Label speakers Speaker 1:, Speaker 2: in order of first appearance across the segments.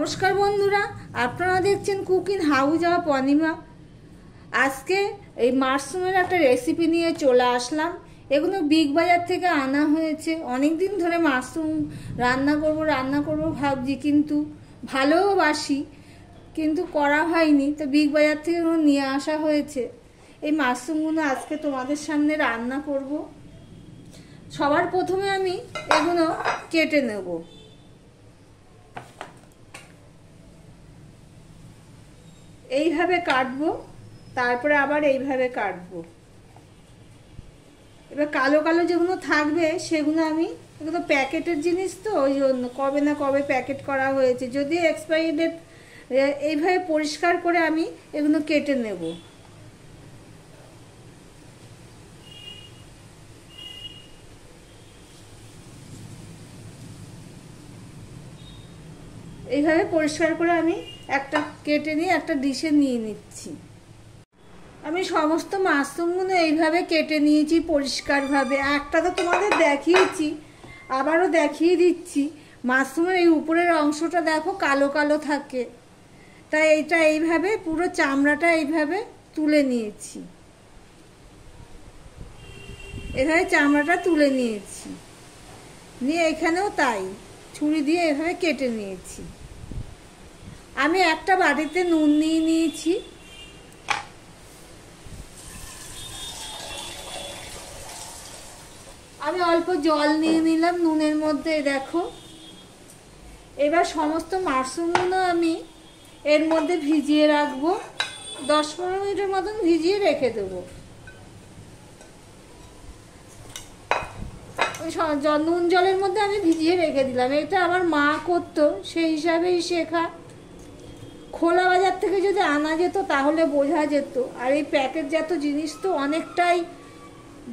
Speaker 1: নমস্কার বন্ধুরা, আপনারা দেখছেন কুকিং হাউস অফ অনিমা। আজকে এই মাশরুমের একটা রেসিপি নিয়ে চলে আসলাম। এগুলো বিগ বাজার থেকে আনা হয়েছে। অনেক দিন ধরে মাশরুম রান্না করব ভাবছি, কিন্তু ভালোবাসি, কিন্তু করা হয়নি। তো বিগ বাজার থেকে নিয়ে আসা হয়েছে। এই মাশরুমগুলো আজকে তোমাদের সামনে রান্না করব। সবার প্রথমে আমি এগুলো কেটে নেব। এইভাবে কাটবো, তারপরে আবার এইভাবে কাটবো। এবার কালো কালো যেগুলো থাকবে সেগুলো এগুলো প্যাকেটের জিনিস, তো ওই জন্য কবে না কবে প্যাকেট করা হয়েছে। যদি এক্সপায়ারি ডেট, এইভাবে পরিষ্কার করে আমি এগুলো কেটে নেব। এইভাবে পরিষ্কার করে আমি একটা কেটে নিয়ে একটা ডিশে নিয়ে নিচ্ছি। আমি সমস্ত মাশরুমগুলো এইভাবে কেটে নিয়েছি পরিষ্কারভাবে। একটা তো তোমাদের দেখিয়েছি, আবারও দেখিয়ে দিচ্ছি। মাশরুমের এই উপরের অংশটা দেখো কালো কালো থাকে, তাই এইটা এইভাবে পুরো চামড়াটা এইভাবে তুলে নিয়েছি। এভাবে চামড়াটা তুলে নিয়েছি, নিয়ে এখানেও তাই ছুরি দিয়ে এভাবে কেটে নিয়েছি। আমি একটা বাটিতে নুন নিয়ে নিয়েছি। আমি অল্প জল নিয়ে নিলাম নুনের মধ্যে, দেখো। এবার সমস্ত মাশরুমগুলো আমি এর মধ্যে ভিজিয়ে রাখবো। 10-15 মিনিটের মতন ভিজিয়ে রেখে দেবো। নুন জলের মধ্যে আমি ভিজিয়ে রেখে দিলাম। এটা আমার মা করতো, সেই হিসাবেই শেখা। খোলা বাজার থেকে যদি আনা যেত তাহলে বোঝা যেত। আর এই প্যাকেটজাত জিনিস তো অনেকটাই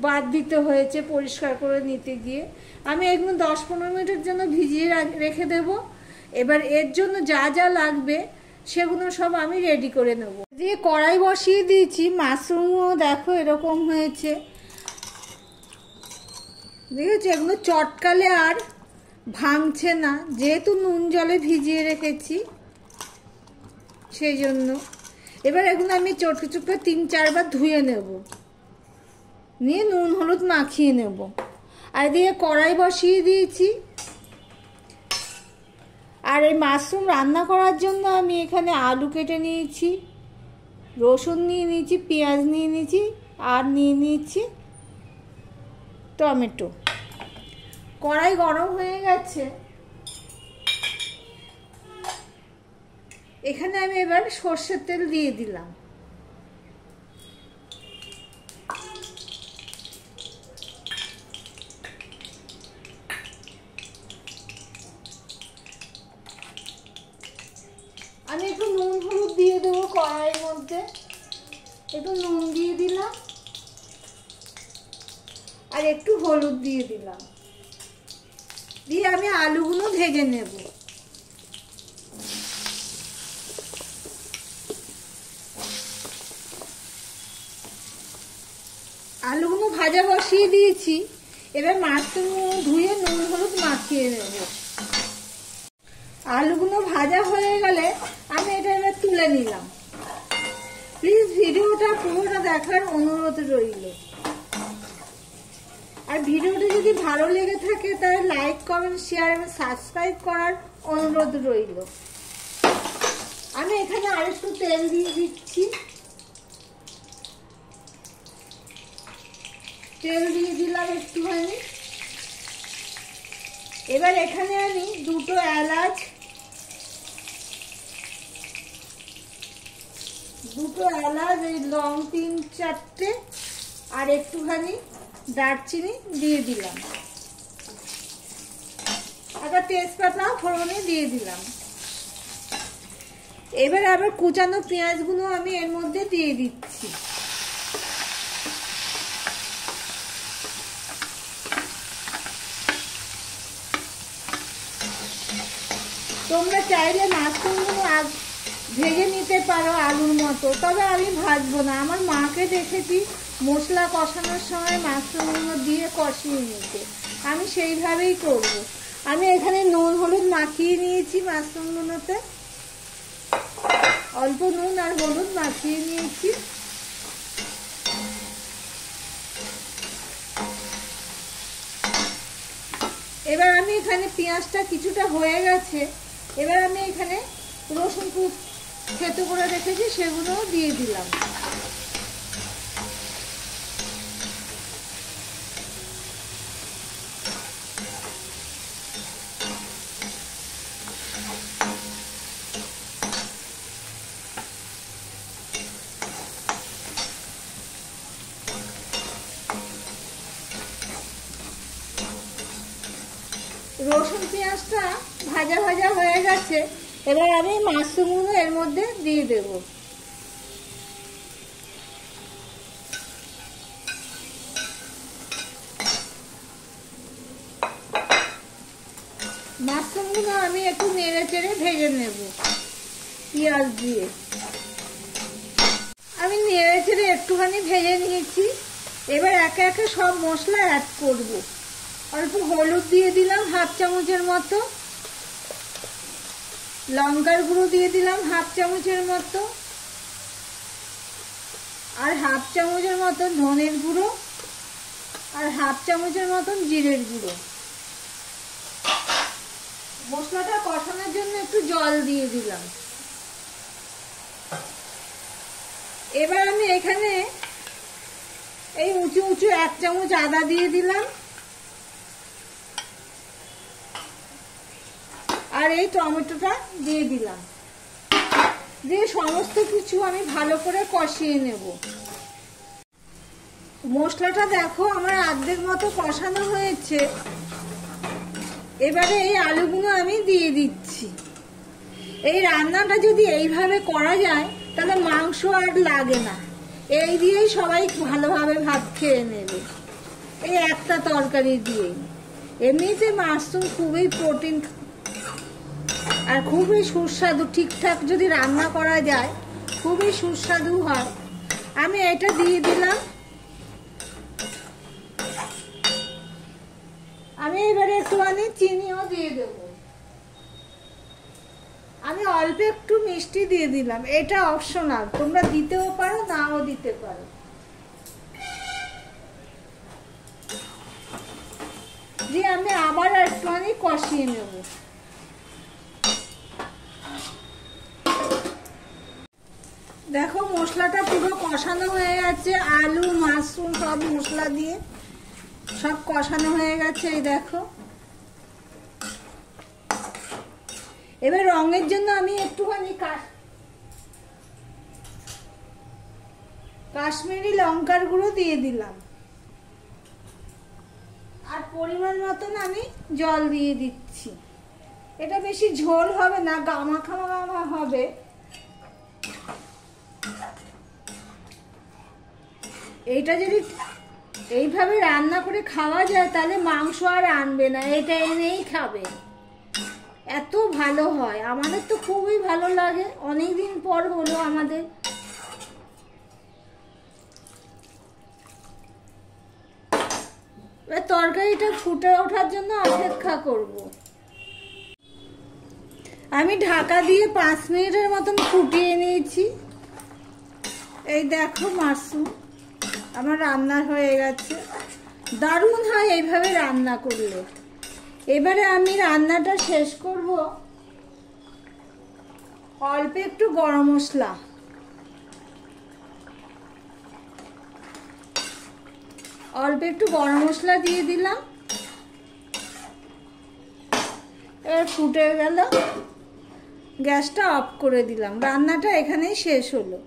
Speaker 1: বাদ দিতে হয়েছে পরিষ্কার করে নিতে গিয়ে। আমি এগুলো 10-15 মিনিটের জন্য ভিজিয়ে রেখে দেব। এবার এর জন্য যা যা লাগবে সেগুলো সব আমি রেডি করে নেব। দিয়ে কড়াই বসিয়ে দিয়েছি। মাশরুমও দেখো এরকম হয়েছে, দেখেছি। এগুলো চটকালে আর ভাঙছে না, যেহেতু নুন জলে ভিজিয়ে রেখেছি সেই জন্য। এবার এগুলো আমি চটকে চটকে 3-4 বার ধুয়ে নেব, নিয়ে নুন হলুদ মাখিয়ে নেব। আর দিয়ে কড়াই বসিয়ে দিয়েছি। আর এই মাশরুম রান্না করার জন্য আমি এখানে আলু কেটে নিয়েছি, রসুন নিয়ে নিয়েছি, পেঁয়াজ নিয়ে নিয়েছি, আর নিয়ে নিয়েছি টমেটো। কড়াই গরম হয়ে গেছে। এখানে আমি এবার সর্ষের তেল দিয়ে দিলাম। আমি একটু নুন হলুদ দিয়ে দেবো কড়াইয়ের মধ্যে। একটু নুন দিয়ে দিলাম আর একটু হলুদ দিয়ে দিলাম। দিয়ে আমি আলুগুলো ভেজে নেব। আলুগুলো ভাজা বসিয়ে দিয়েছি। এবার মাছগুলো ধুয়ে নুন হলুদ মাখিয়ে নেব। আলুগুলো ভাজা হয়ে গেলে আমি এটা এবার তুলে নিলাম। প্লিজ ভিডিওটা পুরোটা দেখার অনুরোধ রইল। আর ভিডিওটা যদি ভালো লেগে থাকে তাহলে লাইক, কমেন্ট, শেয়ার এবং সাবস্ক্রাইব করার অনুরোধ রইল। আমি এখানে আরেকটু তেল দিয়ে দিচ্ছি। তেল দিয়ে দিলাম একটুখানি। এবার এখানে আমি 2 এলাচ, 2 এই লং 3-4টে, আর একটুখানি দারচিনি দিয়ে দিলাম। একটা তেজপাতা ফোড়নে দিয়ে দিলাম। এবার আবার কুচানো পেঁয়াজগুলো আমি এর মধ্যে দিয়ে দিচ্ছি। তোমরা চাইলে মাশরুমগুলো ভেজে নিতে পারো আলুর মতো, তবে আমি ভাজবো না। আমার মাকে দেখেছি মশলা কষানোর সময় মাশরুমগুলো দিয়ে কষিয়ে নিতে, আমি সেইভাবেই করব। আমি এখানে নুন হলুদ মাখিয়ে নিয়েছি মাশরুমগুলোতে, অল্প নুন আর হলুদ মাখিয়ে নিয়েছি। এবার আমি এখানে পেঁয়াজটা কিছুটা হয়ে গেছে, এবার আমি এখানে রসুন থেতো করে রেখেছি সেগুলোও দিয়ে দিলাম। রসুন পেঁয়াজটা ভাজা ভাজা হয়ে গেছে, এবার আমি মাশরুমগুলো এর মধ্যে দিয়ে দেব। মাশরুমগুলো আমি একটু নেড়ে চেড়ে ভেজে নেব পেঁয়াজ দিয়ে। আমি নেড়ে চেড়ে একটুখানি ভেজে নিয়েছি, এবার একে একে সব মশলা অ্যাড করব। অল্প হলুদ দিয়ে দিলাম হাফ চামচের মতো, লঙ্কার গুঁড়ো দিয়ে দিলাম হাফ চামচের মতো, আর হাফ চামচের মতো ধনের গুঁড়ো, আর হাফ চামচের মতন জিরের গুঁড়ো। মশলাটা কষানোর জন্য একটু জল দিয়ে দিলাম। এবার আমি এখানে এই উঁচু উঁচু 1 চামচ আদা দিয়ে দিলাম, আর এই টমেটোটা দিয়ে দিলাম, দিয়ে সমস্ত কিছু আমি ভালো করে কষিয়ে নেব। মশলাটা দেখো আমার অর্ধেক মতো কষানো হয়েছে, এবারে এই আলুগুলো আমি দিয়ে দিচ্ছি। এই রান্নাটা যদি এইভাবে করা যায় তাহলে মাংস আর লাগে না, এই দিয়েই সবাই ভালোভাবে ভাত খেয়ে নেবে, এই একটা তরকারি দিয়েই। এমনিতে মাশরুম খুবই প্রোটিন আর খুবই সুস্বাদু, ঠিকঠাক যদি রান্না করা যায় খুবই সুস্বাদু হয়। আমি এটা দিয়ে দিলাম। আমি এবারে একটুখানি চিনিও দিয়ে দেব। আমি অল্প একটু মিষ্টি দিয়ে দিলাম, এটা অপশনাল, তোমরা দিতেও পারো নাও দিতে পারো। দিয়ে আমি আবার একটুখানি কষিয়ে নেব। দেখো মশলাটা পুরো কষানো হয়ে গেছে, আলু মাশরুম সব মশলা দিয়ে সব কষানো হয়ে গেছে। এই দেখো, এবার রঙের জন্য আমি একটুখানি কাশ্মীরি লঙ্কার গুঁড়ো দিয়ে দিলাম, আর পরিমাণ মতন আমি জল দিয়ে দিচ্ছি। এটা বেশি ঝোল হবে না, গামাখা গামা হবে। এইটা যদি এইভাবে রান্না করে খাওয়া যায় তাহলে মাংস আর আনবে না, এটা এনেই খাবে, এত ভালো হয়। আমাদের তো খুবই ভালো লাগে, অনেকদিন পর হলো আমাদের। তরকারিটা ফুটে ওঠার জন্য অপেক্ষা করব। আমি ঢাকা দিয়ে 5 মিনিটের মতন ফুটিয়ে নিয়েছি। এই দেখো মাশরুম আমার রান্না হয়ে গেছে, দারুণ হয় এইভাবে রান্না করলে। এবারে আমি রান্নাটা শেষ করব অল্প একটু গরম মশলা, অল্প একটু গরম মশলা দিয়ে দিলাম। এবার ফুটে গেল, গ্যাসটা অফ করে দিলাম, রান্নাটা এখানেই শেষ হলো।